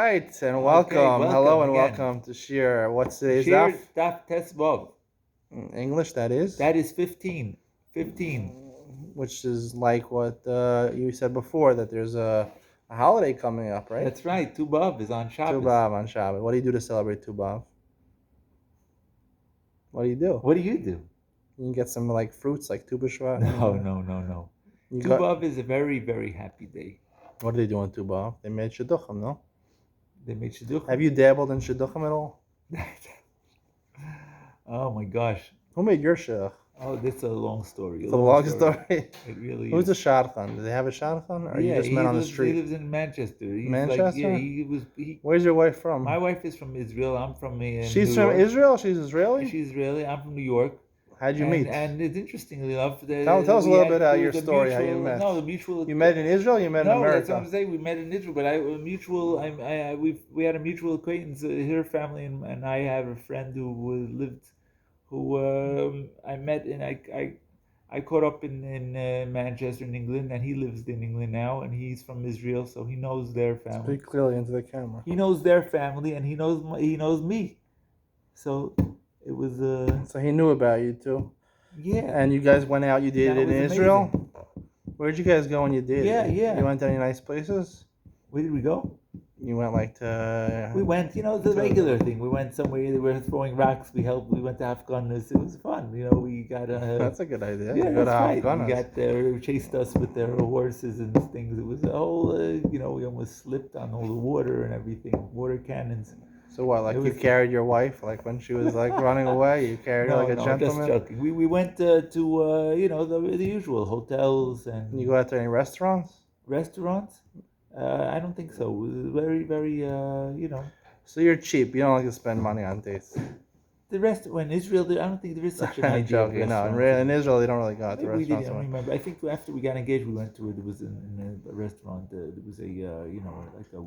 right, and welcome. Hello and again. welcome to Shir. What's today's Shir daf? Daf Tesvav. English, that is? That is 15. 15. Which is like what you said before, that there's a holiday coming up, right? That's right. Tu B'Av is on Shabbos. Tu B'Av on Shabbos. What do you do to celebrate Tu B'Av? What do you do? What do you do? You can get some like fruits, like Tu B'Shvat. No. Tu B'Av is a very, very happy day. What are they doing on Tu B'Av? They made shidduchim, no? They made shidduchim. Have you dabbled in shidduchim at all? Oh my gosh. Who made your shidduch? Oh, that's a long story. It's a long story. It really Who's is. the shadchan? Do they have a shadchan? Or Yeah, you just met on the He street? lives in Manchester. Manchester? He Where's your wife from? My wife is from Israel. I'm from She's New from York. Israel? She's Israeli? She's Israeli. I'm from New York. How'd you meet? And it's interestingly enough. Tell us a little bit about your story, how you met. No, the mutual. You met in Israel or you met in America? No, that's what I'm saying. We met in Israel, but we had a mutual acquaintance. Her family and I have a friend who I met, and I caught up in Manchester in England, and he lives in England now, and he's from Israel, so he knows their family. Speak clearly into the camera. He knows their family, and he knows me. So it was. So he knew about you too. Yeah. And you guys went out. You dated in Israel. Amazing. Where'd you guys go when you dated? Yeah. You went to any nice places? Where did we go? You went like to. We went, the regular thing. We went somewhere. They were throwing rocks. We went to Afghanistan. It was fun. We got. That's a good idea. Yeah, you go to that's right. Afghanistan. We got there, chased us with their horses and things. It was a whole, we almost slipped on all the water and everything, water cannons. So what? Like you carried your wife, like when she was like running away, you carried her like a gentleman. Just joking. We went to the usual hotels and. You go out to any restaurants? Restaurants? I don't think so. It was very, very, So you're cheap. You don't like to spend money on dates. The rest, when Israel, I don't think there is such an I'm idea. joking. No, in Israel, they don't really go out to Maybe restaurants. I don't remember. I think after we got engaged, we went to it. There was in a restaurant. There was like a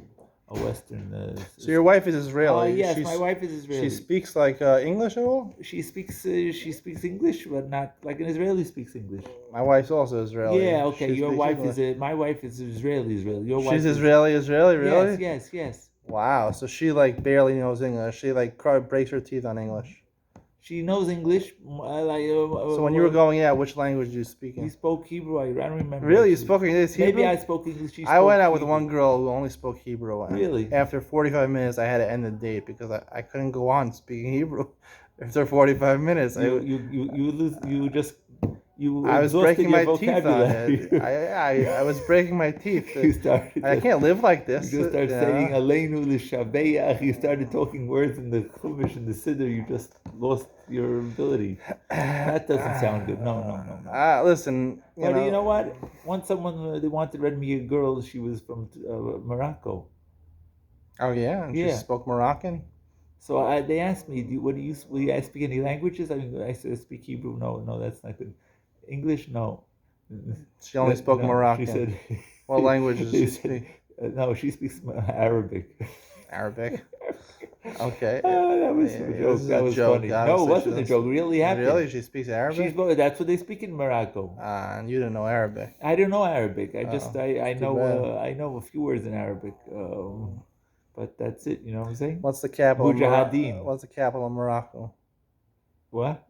Western. So your wife is Israeli. Yes, my wife is Israeli. She speaks like English at all? She speaks English, but not like an Israeli speaks English. My wife's also Israeli. Yeah, okay. My wife is Israeli. Your wife. She's Israeli, really? Yes. Wow. So she like barely knows English. She like breaks her teeth on English. She knows English. So when you were going out, which language did you speak in? You spoke Hebrew. I don't remember. Really? You spoke English? Hebrew? Maybe I spoke English. I went out with one girl who only spoke Hebrew. Really? After 45 minutes, I had to end the date because I couldn't go on speaking Hebrew. After 45 minutes, I was breaking my teeth on it. I was breaking my teeth. I can't live like this. You just started saying Aleinu l'shabeach. You started talking words in the Chumash and the Siddur. You just lost your ability. That doesn't sound good. No. Listen. You know what? Once they wanted to read me a girl. She was from Morocco. Oh yeah, and she spoke Moroccan. So they asked me, will you speak any languages? I said, I speak Hebrew. No, that's not good. English, no. She only spoke Moroccan. She said. What language does she speak? No, she speaks Arabic. Arabic. Okay. That was a joke. That was funny. No, it wasn't a joke. Really happened. Really, she speaks Arabic. That's what they speak in Morocco. And you didn't know Arabic. I don't know Arabic. I know a few words in Arabic. But that's it. You know what I'm saying? What's the capital? Mujahideen. What's the capital of Morocco? What?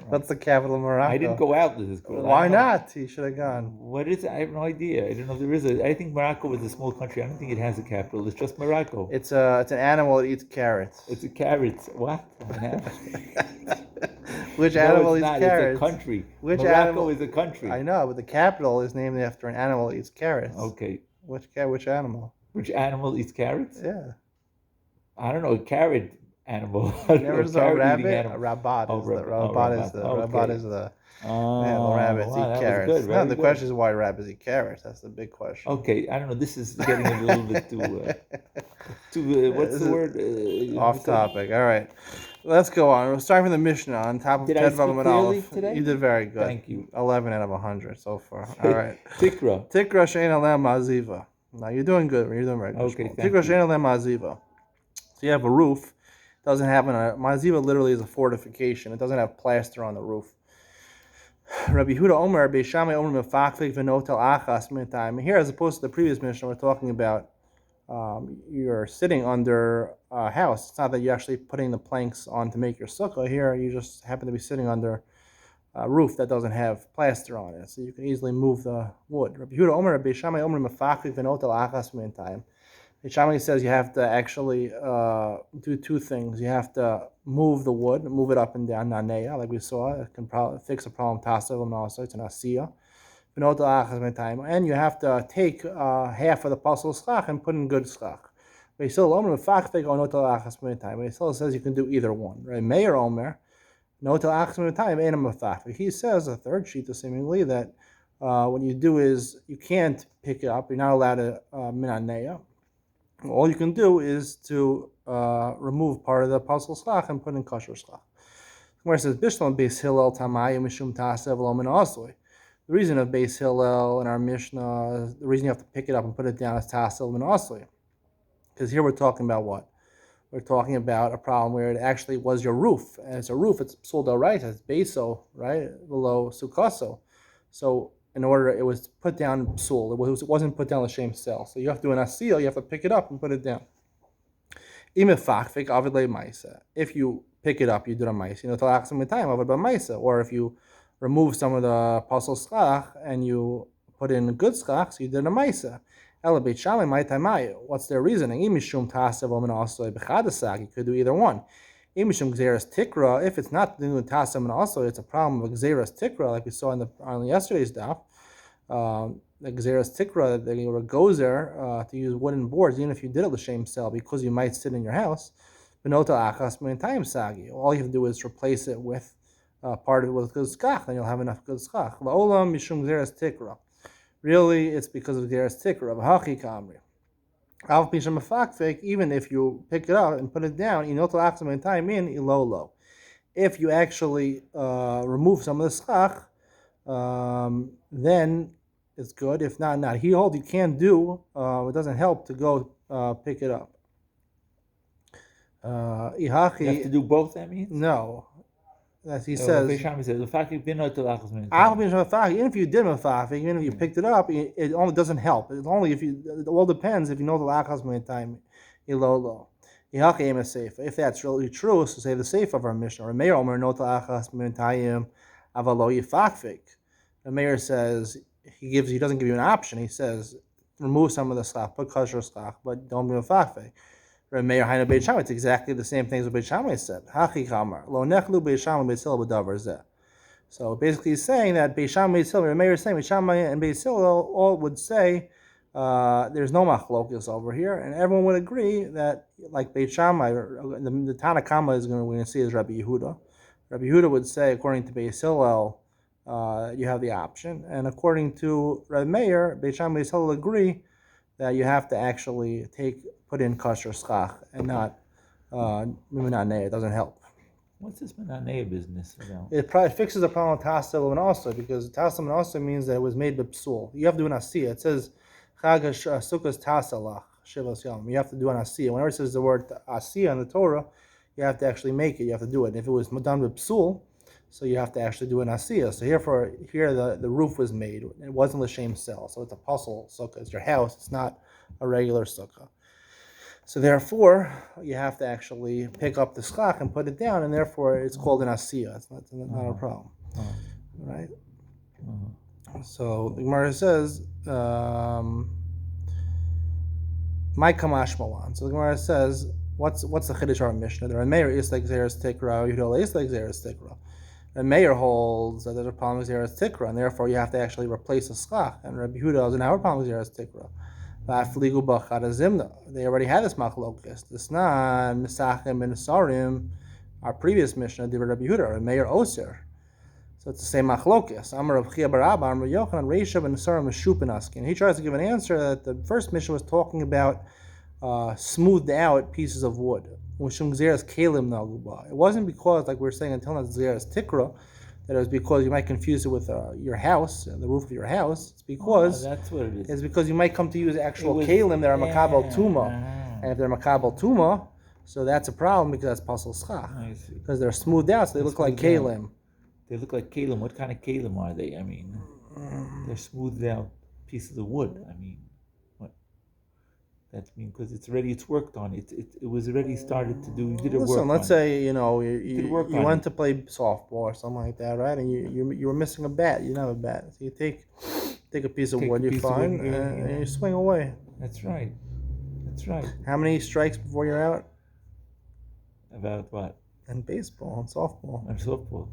What's the capital of Morocco? I didn't go out with this girl. Why not? He should have gone. What is it? I have no idea. I don't know if there is I think Morocco is a small country. I don't think it has a capital. It's just Morocco. It's an animal that eats carrots. It's a carrot. What? Which animal eats carrots? It's a country. Which Morocco animal is a country. I know, but the capital is named after an animal that eats carrots. Okay. Which animal? Which animal eats carrots? Yeah. I don't know. A carrot animal. Never saw a rabbit. A rabbit is the rabbits eat carrots. No, the question is why rabbits eat carrots. That's the big question. Okay, I don't know. This is getting a little bit too. What's the word? Off topic. All right. Let's go on. We'll start from the Mishnah on top of Did I speak clearly today? You did very good. Thank you. 11 out of 100 so far. All right. Tikra. Tikra shein alem maziva. Now you're doing good. You're doing very good. Okay, Tikra shein alem maziva. So you have a roof. Doesn't have maziva literally is a fortification. It doesn't have plaster on the roof. Rabbi Yehuda Omer, Rabbi Shammai Omer mefakfik v'notel achas mintai. Here, as opposed to the previous Mishnah, we're talking about you're sitting under a house. It's not that you're actually putting the planks on to make your sukkah. Here, you just happen to be sitting under a roof that doesn't have plaster on it, so you can easily move the wood. Rabbi Yehuda Omer, Rabbi Shammai Omer, Mefachik v'not al achas min time. Shammai says you have to actually do two things. You have to move the wood, move it up and down, naneya, like we saw. It can probably fix a problem. Tasav and also it's an asiya. And you have to take half of the puzzle schach and put in good schach. Basil says you can do either one. Right? Meir Omer, he says a third sheet, seemingly that what you do is you can't pick it up. You're not allowed to minaneya. All you can do is to remove part of the puzzle schach and put in kosher schach. Where it says Bishlam Beis Hillel Tamayim Mishum Tasev Lo Min Asli. The reason of Beis Hillel in our Mishnah, the reason you have to pick it up and put it down is Tasev Min Asli. Because here we're talking about what? We're talking about a problem where it actually was your roof. And it's a roof, it's pseudo, right? It's beso, right? Below Succah. So in order, it was put down psul. It wasn't put down l'shem sel. So you have to do an asil, you have to pick it up and put it down. If you pick it up, you do a maisa. Or if you remove some of the pasul schach and you put in good schach, so you did a maisa. What's their reasoning? You could do either one. If it's not doing tasam and also it's a problem of gzeras tikra, like we saw on yesterday's daf. The gzeras tikra, that you were gozer to use wooden boards, even if you did it l'shem sel, because you might sit in your house. All you have to do is replace it with part of it with good skach, then you'll have enough good skach. La'olam mishum gzeras tikra. Really, it's because of gzeras tikra. V'hachi kamri. Even if you pick it up and put it down, if you actually remove some of the schach, then it's good. If not, not. He holds you can't do. It doesn't help to go pick it up. You have to do both. That means no. As he says, even if you did mafafik, even if you picked it up, it only doesn't help. It's only if you. It all depends if you know the lachas min time ilolo. If that's really true, so say the safe of our mission. Or Meir Omer no lachas min time avalo yifakfik. The mayor says he doesn't give you an option. He says remove some of the slach, put kosher slach, but don't be mafafik. Meir Haina Beit Shammai, it's exactly the same things that Beit Shammai said. Hachi Kamar, Lo Nechlu Beit Shammai Beit Hillel B'Davar Zeh. So basically he's saying that Beit Shammai, Beit Hillel, Meir is saying Beit Shammai and Beit Hillel all would say there's no machlokas over here, and everyone would agree that like Beit Shammai, the Tana Kama we're going to see is Rabbi Yehuda. Rabbi Yehuda would say according to Beit Hillel you have the option, and according to Rabbi Meir, Beit Shammai and Beit Hillel agree that you have to actually put in kosher schach and not minaneh. It doesn't help. What's this minaneh business about? It probably fixes the problem with tasel and also, because tasel and also means that it was made b'psul. You have to do an asiyah. It says chag sukkah's taselach shivas yom. You have to do an asiyah. Whenever it says the word asiyah in the Torah, you have to actually make it. You have to do it. And if it was done b'psul, so you have to actually do an asiyah. So here the roof was made. It wasn't l'shem sel, so it's a puzzle sukkah. It's your house. It's not a regular sukkah. So therefore, you have to actually pick up the schach and put it down, and therefore it's called an asiyah. It's not a problem, right? So the Gemara says, "My kamash malan." So the Gemara says, "What's the chiddush our Mishnah? There are Meir is like zeres tikra, Yehuda is like zeres tikra." And Meir holds that there's a problem with zeres tikra, and therefore you have to actually replace the schach. And Rabbi Yehuda doesn't have a problem with zeres tikra. They already had this machlokas. This nan misachim and sarim, our previous Mishnah, did Rabbi Yehuda and Meir Oser. So it's the same machlokas. Amar Rav Chia bar Abba, Amar Yochanan Reishav and sarim meshupinaskin. He tries to give an answer that the first Mishnah was talking about smoothed out pieces of wood. It wasn't because, like we were saying until now, zeres tikra, that it was because you might confuse it with your house, the roof of your house. It's because that's what it is. It's because you might come to use actual kalim that are makabel tuma, and if they're makabel tuma, so that's a problem because that's pasul schach. Because they're smoothed out, so they look like kalim. They look like kalim. What kind of kalim are they? I mean, they're smoothed out pieces of wood. I mean, what? That means because it's worked on. It was already started to do. You did a work Listen, let's on it. say you Did work you on went it. to play softball or something like that, right? And you were missing a bat. You didn't have a bat, so you take a piece of Take wood a you piece of find wood, yeah. and you swing away. That's right. That's right. How many strikes before you're out About what? in baseball and softball? On softball.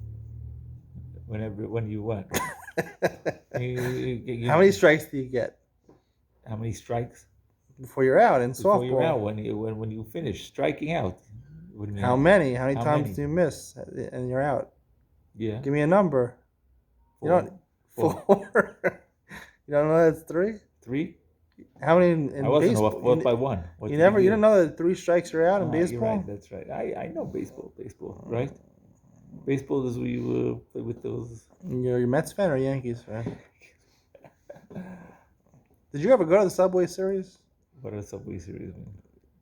When you what? How many strikes do you get How many strikes before you're out in before you're out? softball? When you finish striking out? What do you mean? How many? How many How times many? do you miss and you're out? Yeah. Give me a number. You don't Four. four. You don't know that's three? Three? How many in I wasn't baseball? off by one. What You did never. You do? don't know that 3 strikes you're out in You're baseball. right. That's right. I know baseball. Baseball, right? Baseball is where you play with those. You're a Mets fan or Yankees fan? Did you ever go to the Subway Series? What are Subway Series mean?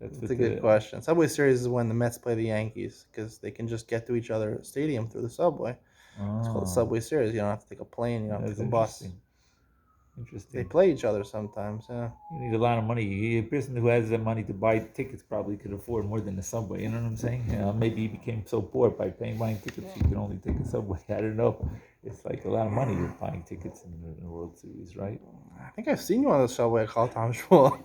That's a good question. Subway Series is when the Mets play the Yankees because they can just get to each other's stadium through the subway. It's called the Subway Series. You don't have to take a plane. You don't have to take a bus. Interesting. They play each other sometimes. Yeah. You need a lot of money. A person who has the money to buy tickets probably could afford more than the subway. You know what I'm saying? Maybe he became so poor by buying tickets he could only take a subway. I don't know. It's like a lot of money you're buying tickets in the World Series, right? I think I've seen you on the subway called Tom Schwal.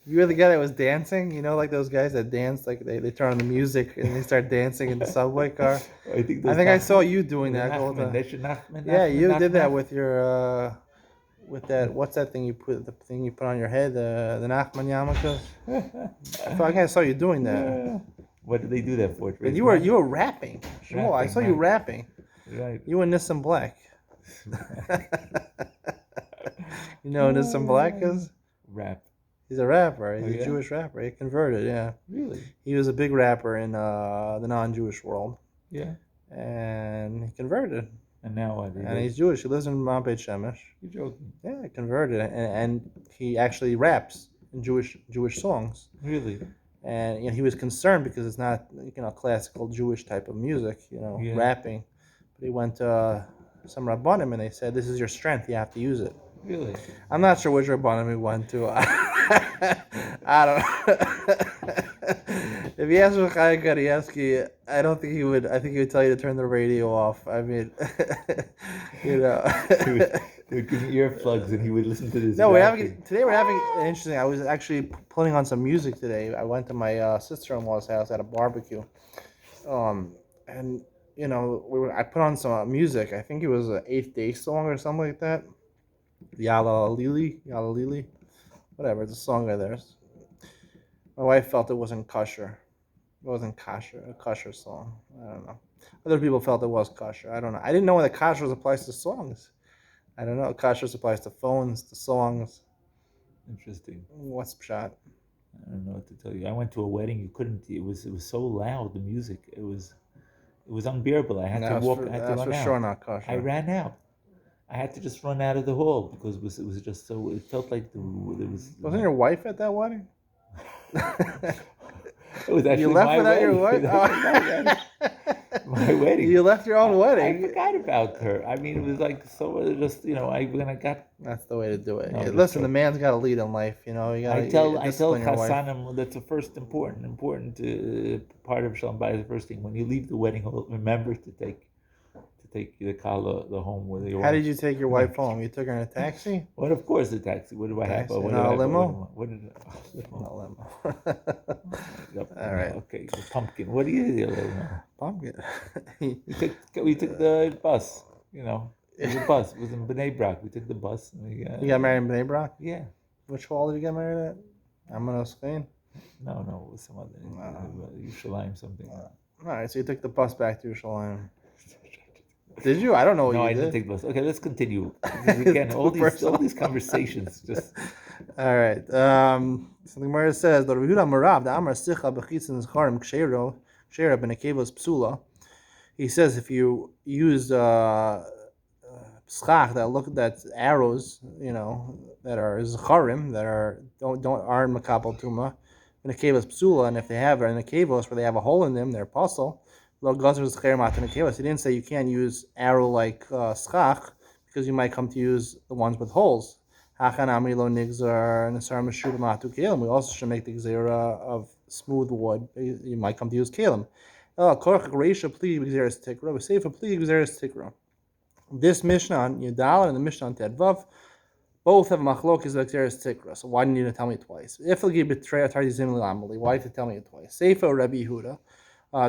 You were the guy that was dancing. You know, like those guys that dance, like they turn on the music and they start dancing in the subway car. I think I saw you doing that all the time. Nachman, Yeah, you did that Nachman. with your with that. What's that thing you put? The thing you put on your head, the Nachman yarmulke. I think I saw you doing that. What did they do that for? And you were rapping. Shmuel, I saw you rapping. Right. You and Nissan Black. You know who Nissan Black is? Rap. He's a rapper. He's Oh, a yeah? Jewish rapper. He converted, yeah. Really? He was a big rapper in the non-Jewish world. Yeah. And he converted. And now what? And he's Jewish. He lives in Mount Beit Shemesh. You're joking. Yeah, he converted. And he actually raps in Jewish songs. Really? And he was concerned because it's not classical Jewish type of music, Yeah. rapping. But he went to some Rabbanim and they said, this is your strength. You have to use it. Really? I'm not sure which Rabbanim he went to. I don't. If he asked for Chaim Kanievsky, I don't think he would. I think he would tell you to turn the radio off. I mean, He would give me earplugs and he would listen to this. No, today we're having an interesting. I was actually putting on some music today. I went to my sister-in-law's house at a barbecue, and I put on some music. I think it was an Eighth Day song or something like that. Yalla Lili, whatever. It's a song of theirs. My wife felt it wasn't kosher. It wasn't kosher, a kosher song. I don't know. Other people felt it was kosher. I don't know. I didn't know that kosher applies to songs. I don't know. Kosher applies to phones, to songs. Interesting. What's pshat? I don't know what to tell you. I went to a wedding. You couldn't. It was so loud. The music. It was unbearable. I had to walk. I had to That's run for out. sure not kosher. I ran out. I had to just run out of the hall because it was just so. It felt like there was. Wasn't your wife at that wedding? It was actually You left my without wedding. your wife? My wedding. You left your own wedding? I forgot about her. I mean, it was like so. Just when I got. That's the way to do it. No, Yeah, just listen, the joking. man's got to lead in life. You gotta. I tell discipline your wife. Chassanim that's the first important part of Shalom Bayit. The first thing when you leave the wedding hall, remember to take the kala the home with your wife. How did you take your wife home? You took her in a taxi? Well, of course, the taxi. What do I have? Taxi. What Not do I a have? limo? What did Not a limo. All right. Okay, the pumpkin. What do you do? Pumpkin. We took the bus. It was a bus. It was in Bnei Brak. We took the bus. And You got married in Bnei Brak? Yeah. Which hall did you get married at? Amano Spain? No, it was some other. Yerushalayim something. All right, so you took the bus back to Yerushalayim. Did you? I don't know what No, you I did. didn't take the bus. Okay, let's continue. Again, all these conversations just. All right. So the Gemara says, "The Rehuda Marav, the Amar Sicha Bechitzin Zcharim Kshero Benekevos Psula." He says if you use schach that's arrows, that are zcharim, that aren't makabel tuma, benekevos psula, and if they have in the kevos where they have a hole in them, they're puzzle. Lo gazer zcharim at nekevos. He didn't say you can't use arrow like schach because you might come to use the ones with holes. Hachanami lo nigzar nesar meshur matu kalim. We also should make the gzera of smooth wood. You might come to use kalim. Korach reisha pli gzeres tikra. We say for pli gzeres tikra. This Mishnah on Yudal and the Mishnah on Tedvav both have machlokes v'gzeres tikra. So why didn't you tell me twice? If you betray Tardi Zim Lamali, why did you tell me twice? Seifa Rabbi Yehuda,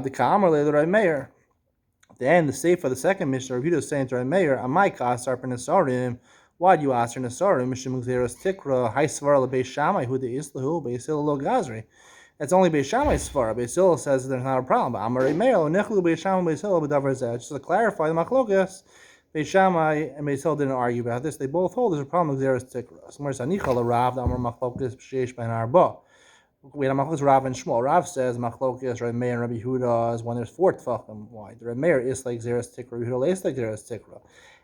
the Ka'amar le Rabbi Meir. Then the Seifa, the second Mishnah, Rabbi Yehuda is saying to Rabbi Meir, Amai Ka'asar Penesarim. Why do you ask her Nesarim? Mishim gzeres tikra. Hai Svar le Beis Shammai Huda Islahu Beis Hillel lo Gazri. It's only Beis Shammai's Svar. Beis Hillel says there's not a problem. But Amar Rabbi Meir lo Nechlu Beis Shammai Beis Hillel b'davar zeh. Just to clarify the machlokes. Beis Shammai and Beis Hillel didn't argue about this. They both hold there's a problem with Xeris Tikra. So where's Anichal Rav, the Amar Machlokes B'Sheish Ben Arba. We have Machlokes Rav and Shmuel. Rav says Machlokes Rabbi Meir and Rabbi Yehuda is when there's 4 Tfachim. Why? The Rabbi Meir is like Xeris Tikra. Rabbi Yehuda is like Xeris Tikra.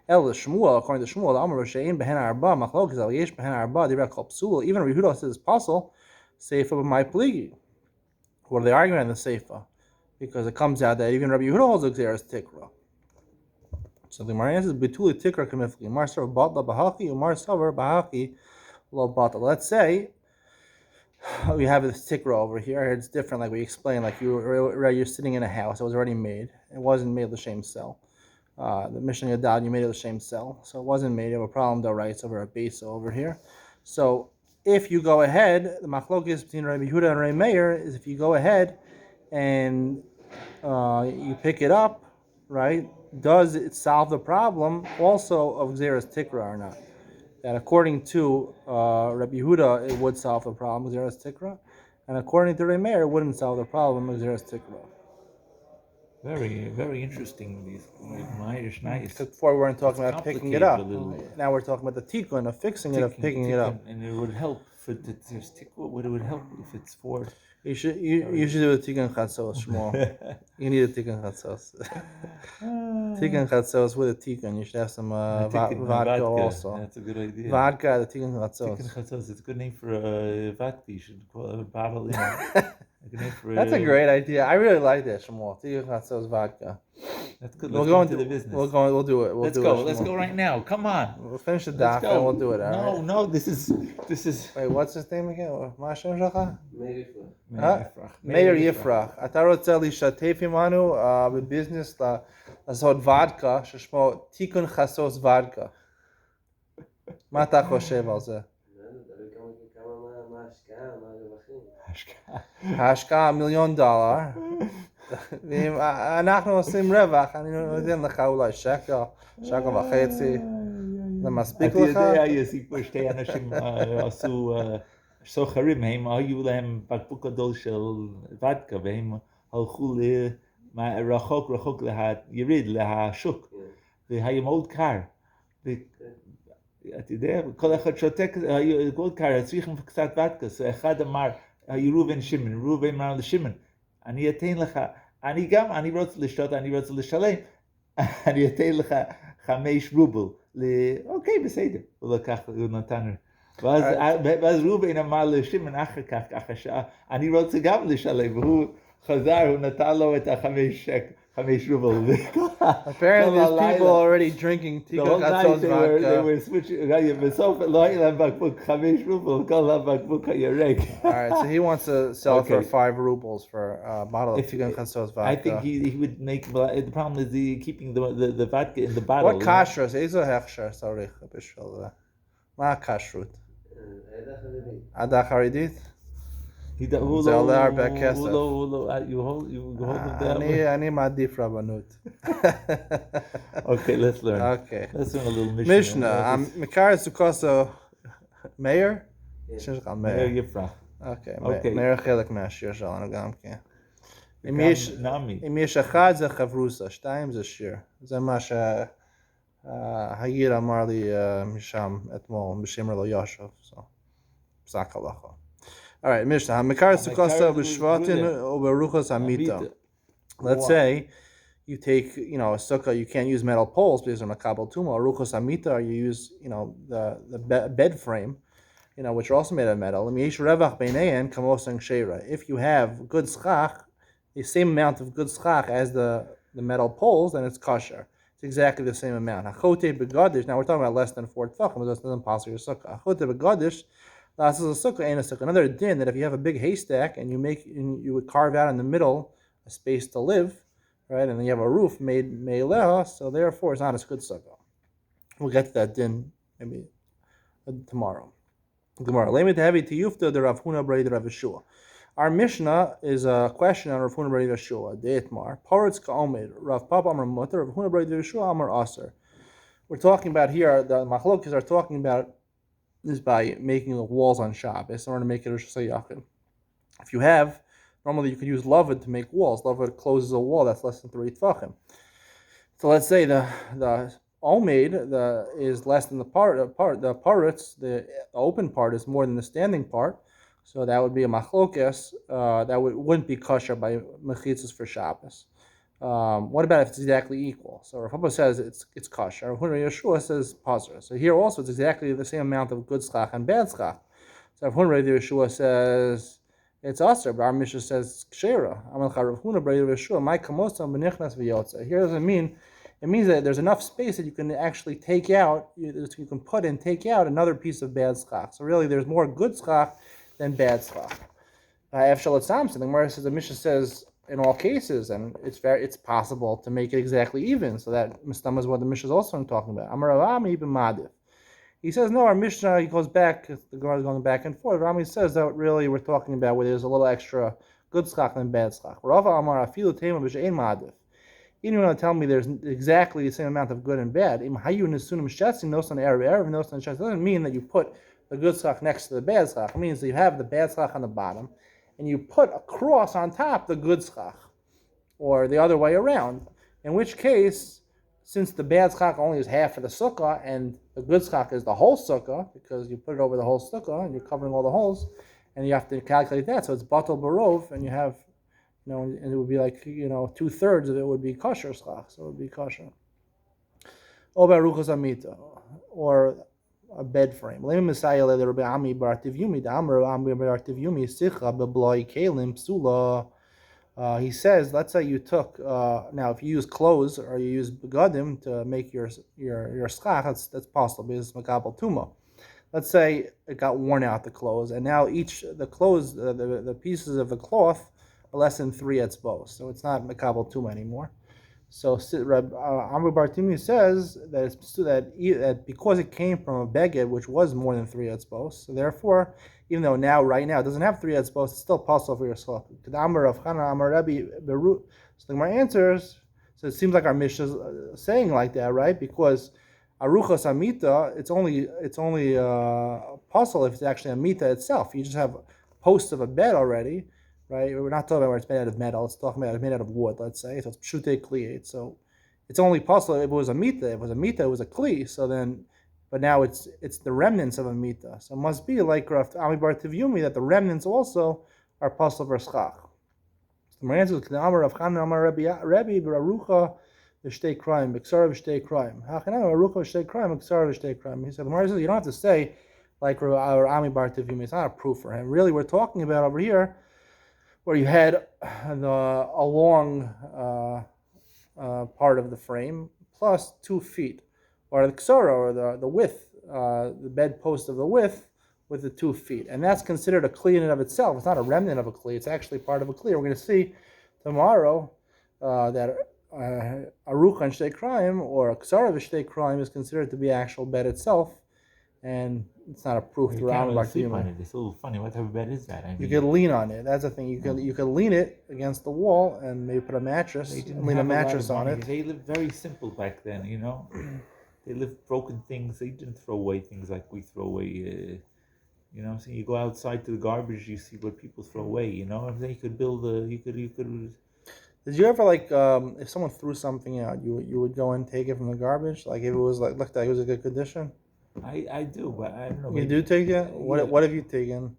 El Shmuel, according to Shmuel, the Amar Shein Behen Arba Machlokes Al Yesh Behen Arba Direk Kol Psul. Even Rabbi Yehuda says it's possible. Seifa b'may pligi. What are they arguing in the Seifa? Because it comes out that even Rabbi Yehuda holds Xeris Tikra. So the Gemara answers betuli tikra kamifli. Mar savar batla bahaki, umar savar bahaki lo batla. Let's say we have this tikra over here. It's different, like we explained. Like you're sitting in a house. It was already made. It wasn't made of the same cell. The Mishnah Yadad, you made it of the same cell, so it wasn't made. You have a problem though, right? It's over a base over here. So if you go ahead, the machlokes between Rabbi Yehuda and Rabbi Meir is if you go ahead and you pick it up, right? Does it solve the problem also of Xeris Tikra or not? That according to Rabbi Yehuda, it would solve the problem of Xeris Tikra, and according to Rabbi Meir, it wouldn't solve the problem of Xeris Tikra. Very, very interesting. These nice. Before we weren't talking about picking it up. Now we're talking about the tikkun of fixing it, of picking it up. And it would help for the what it would help if it's for. You should do a tikkun chatzos, Shmuel. You need a tikkun chatzos. Tikkun chatzos with a tikkun. You should have some vodka also. That's a good idea. Vodka, the tikkun chatzos. Tikkun chatzos. It's a good name for a vodka. You should call it a bottle. That's a great idea. I really like that, Shmuel. Tikkun chatzos vodka. That's good. Let's go into the business. We'll do it. Let's go. Let's go right now. Come on. We'll finish the daf and we'll do it. All right? No. This is. Wait, what's his name again? Mashem Shaka? Meir Yifrach. אתה רוצה להשתתף עמנו בביזנס לעשות ודקה ששמו תיקון חסוס ודקה. מה אתה חושב על זה? ההשקעה $1,000,000. ואם אנחנו עושים רווח, אני נותן לך אולי שקל וחצי. זה מספיק לך? אתה יודע, יש פה שתי אנשים עשו סוחרים, הם היו להם בקבוק גדול של ודקה, והם הלכו רחוק יריד לשוק, והיה מאוד קר. אתה יודע, כל אחד שותק, היה מאוד קר, צריכים קצת ודקה, אז אחד אמר, ראובן שמעון, ראובן אמר לשמעון, אני אתן לך, אני רוצה לשתות, אני רוצה לשלם, אני אתן לך 5 רובל, אוקיי, בסדר, הוא לקח, הוא נתן. ואז ראובן אמר לשמעון אחר כך, אחרי שעה, אני רוצה גם לשלם, והוא חזר, הוא נתן לו את 5 רובל. Apparently these people are already drinking Tikkun Chatzos vodka. They were switching, בסוף לא היה להם בקבוק 5 רובל, כל הבקבוק היה ריק. Alright, so he wants to sell it for 5 rubles for a bottle of Tikkun Chatzos vodka. I think he would make, the problem is keeping the vodka in the bottle. What kashrus? איזו הכשר צריך בשביל זה? מה הכשרות? עדה חרדית? זה עולה הרבה כסף. אני מעדיף רבנות. Okay, let's learn. Okay. Let's learn a little Mishnah. מקר סוכוסו מאיר? מאיר יפרח. אוקיי, מאיר חלק מהשיר שלנו גם כן. אם יש 1 זה חברוסה, 2 זה שיר. זה מה שהגיר אמר לי משם אתמול, בשמר לא יושב. פסק הלכה. All right, Mishnah. Hamikar Succah b'shvatin u'beruchas hamita. Let's say you take, a sukkah. You can't use metal poles because they're makabel tuma. Ruchas hamita, you use, the bed frame, which are also made of metal. If you have good schach, the same amount of good schach as the metal poles, then it's kosher. It's exactly the same amount. Hachote begadish. Now we're talking about less than 4 tefachim, but that's not impossible your sukkah. Hachote begadish. That's a sukkah ain't a sukkah. Another din that if you have a big haystack and you would carve out in the middle a space to live, right, and then you have a roof made me'eleha, so therefore it's not as good sukkah. We'll get to that din maybe tomorrow. Gemara. Lemi tehevi tiyufta de Rav Huna b'rei de Rav Yeshua. Our Mishnah is a question on Rav Huna b'rei de Yeshua. Deitmar. Paretz ka'omed. Rav Papa Amar Mutter. Rav Huna b'rei de Yeshua Amar Aser. We're talking about here, the machlokes are talking about is by making the walls on Shabbos in order to make it a Shasayachim. If you have, normally you could use lavud to make walls. Lavud closes a wall that's less than 3 tefachim. So let's say the omed is less than the paretz, the open part is more than the standing part. So that would be a machlokes. That wouldn't be kosher by mechitzas for Shabbos. What about if it's exactly equal? So Rav Papa says it's kosher. Rav Huna Yeshua says paser. So here also it's exactly the same amount of good schach and bad schach. So Rav Huna Yeshua says it's aser, but our Mishnah says kshera. Rav Huna Yeshua my kamosa b'nichnas v'yotza. Here doesn't mean. It means that there's enough space that you can actually take out. You can put and take out another piece of bad schach. So really, there's more good schach than bad schach. Afshalat Samson, the Gemara says the Mishnah says in all cases, and it's possible to make it exactly even. So that Mistama is what the Mishnah is also talking about. Amar Rami ibn Madif. He says no. Our Mishnah, he goes back. The Gemara is going back and forth. Rami says that really we're talking about where there's a little extra good schach than bad schach. Rava Amar Afilu Tema b'she'ein Madif. You don't want to tell me there's exactly the same amount of good and bad. It doesn't mean that you put the good schach next to the bad schach. It means that you have the bad schach on the bottom, and you put a cross on top the good schach, or the other way around. In which case, since the bad schach only is half of the sukkah, and the good schach is the whole sukkah, because you put it over the whole sukkah, and you're covering all the holes, and you have to calculate that. So it's batal barov, and you have... and it would be like 2/3 of it would be kosher schach, so it would be kosher. Or baruchas amita, or a bed frame. Lema Messiah le Rabbi Ami bar Tivyumi, the Amar Ami bar Tivyumi Succah bebloi kelim psula. He says, let's say you took now if you use clothes or you use begadim to make your schach, that's possible because it's makabel tuma. Let's say it got worn out, the clothes, and now the clothes, the pieces of the cloth less than 3 etzbos, so it's not makabel tuma anymore. So Amru Bartimi says that because it came from a beged which was more than 3 etzbos, so therefore, even though right now it doesn't have 3 etzbos, it's still possible for your schach. So the Gemara answers. So it seems like our Mishnah is saying like that, right? Because aruchas amita, it's only possible if it's actually amita itself. You just have posts of a bed already. Right? We're not talking about where it's made out of metal. It's talking about it's made out of wood, let's say. So it's pshute kliyet. So it's only possible if it was a mita. If it was a mita, it was a kli. So then, but now it's the remnants of a mita. So it must be like Rav Ami bar Tivyumi that the remnants also are possible for schach. So the answer is Amar Rav Chanan Amar Rabbi Barucha v'shtei kraim b'ksara v'shtei kraim. Hachanam Barucha v'shtei kraim b'ksara v'shtei kraim. He said the Gemara says you don't have to say like Rav Ami bar Tivyumi. It's not a proof for him. Really, we're talking about over here, where you had a long part of the frame plus 2 feet, or the ksara, or the width, the bedpost of the width with the 2 feet, and that's considered a kli in and of itself. It's not a remnant of a kli; it's actually part of a kli. We're going to see tomorrow that arucha and shtei kraim or a ksara v'shtei kraim is considered to be actual bed itself, and it's not a proof to Ram It's a little funny. What type of bed is that? You can lean on it. That's the thing. You can lean it against the wall and maybe put a mattress. Lean a mattress on it. They lived very simple back then. They lived broken things. They didn't throw away things like we throw away. So you go outside to the garbage, you see what people throw away. You could build you could. Did you ever if someone threw something out, you would go and take it from the garbage? Like if it was looked like it was in good condition? I do, but I don't know. You do take it? What have you taken?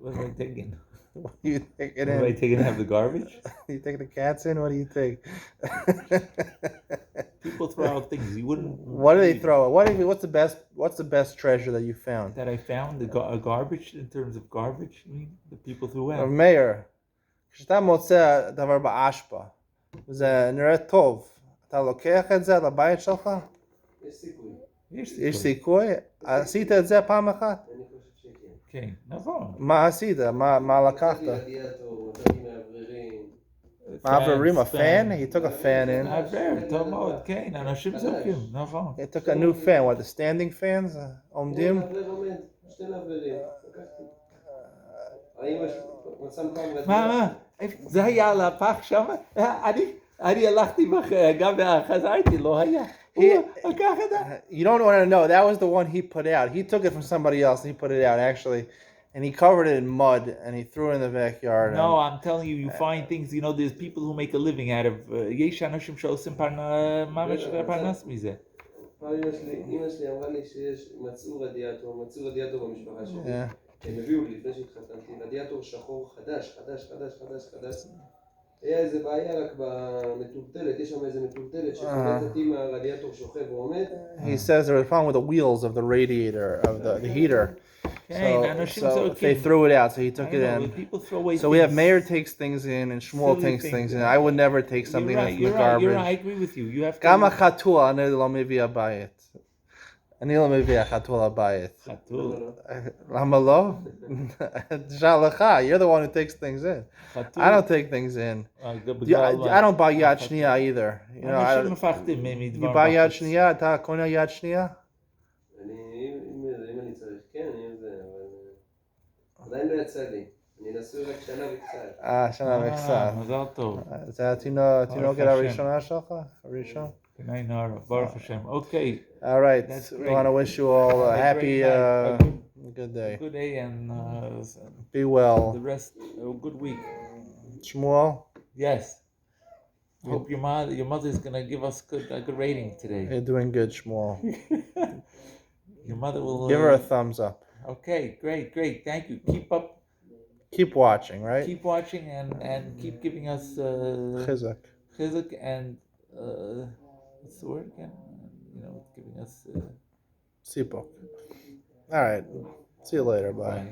What am I taking? What do you take it in? Am I taking out the garbage? You take the cats in? What do you take? People throw out things you wouldn't. What do they throw? What's the best treasure that you found? That I found a garbage in terms of garbage. The people threw out. Mayor, כשאתה מוצא דבר באשפה, זה נראה טוב. אתה לוקח את זה לבית שלך? יש סיכוי. יש סיכוי? עשית את זה פעם אחת? אני חושב שכן. כן, נכון. מה עשית? מה לקחת? מצאתי רדיאטור, מצאתי מאווררים. מעברים, a fan? He took a fan in. מעבר, טוב מאוד, כן, אנשים זורקים, נכון. He took a new fan. What, the standing fans? עומדים? מאוורר עומד, 2 מאווררים. לקחתי. האמא מצאנו פעם רדיאטור. מה? זה היה על הפח שם? אני הלכתי גם חזרתי, לא היה. הוא לקח את זה. You don't want to know. That was the one he put out. He took it from somebody else and he put it out actually. And he covered it in mud and he threw it in the backyard. No, I'm telling you, you find things, there's people who make a living out of, יש אנשים שעושים ממש פרנס מזה. פעם אמא שלי אמרה לי מצאו רדיאטור במשפחה שלי. הם הביאו לי לפני שהתחתנתי, רדיאטור שחור חדש. היה איזה בעיה רק במטולטלת, יש שם איזה מטולטלת שחולטת עם הרדיאטור שוכב ועומד. He says there was a problem with the wheels of the radiator, of the heater. So they threw it out, so he took it in. So we have Meir takes things in and Shmuel takes things in. I would never take something that's in the garbage. I agree with you. You have to... גם החתול, אני לא מביא הבית. אני לא מביא החתול הבית. חתול. למה לא? תשאל לך, you're the one who takes things in. I don't take things in. I don't buy יד שנייה either. אנשים מפחדים מדבר. You buy יד שנייה? אתה קונה יד שנייה? אם אני צריך, כן, אם זה, אבל עדיין לא יצא לי. אני נשוי רק שנה וקצת. שנה וקצת. מזל טוב. זה התינוקת הראשונה שלך? הראשון? Baruch Hashem. Okay. All right. We want to wish you all a happy, good day. Good day and be well. The rest, a good week. Shmuel? Yes. Hope your mother is gonna give us a good rating today. You're doing good, Shmuel. Your mother will give her a thumbs up. Okay, great. Thank you. Keep watching, right? Keep watching and keep giving us chizuk and what's the word again? Giving us sipok. All right. See you later. Bye.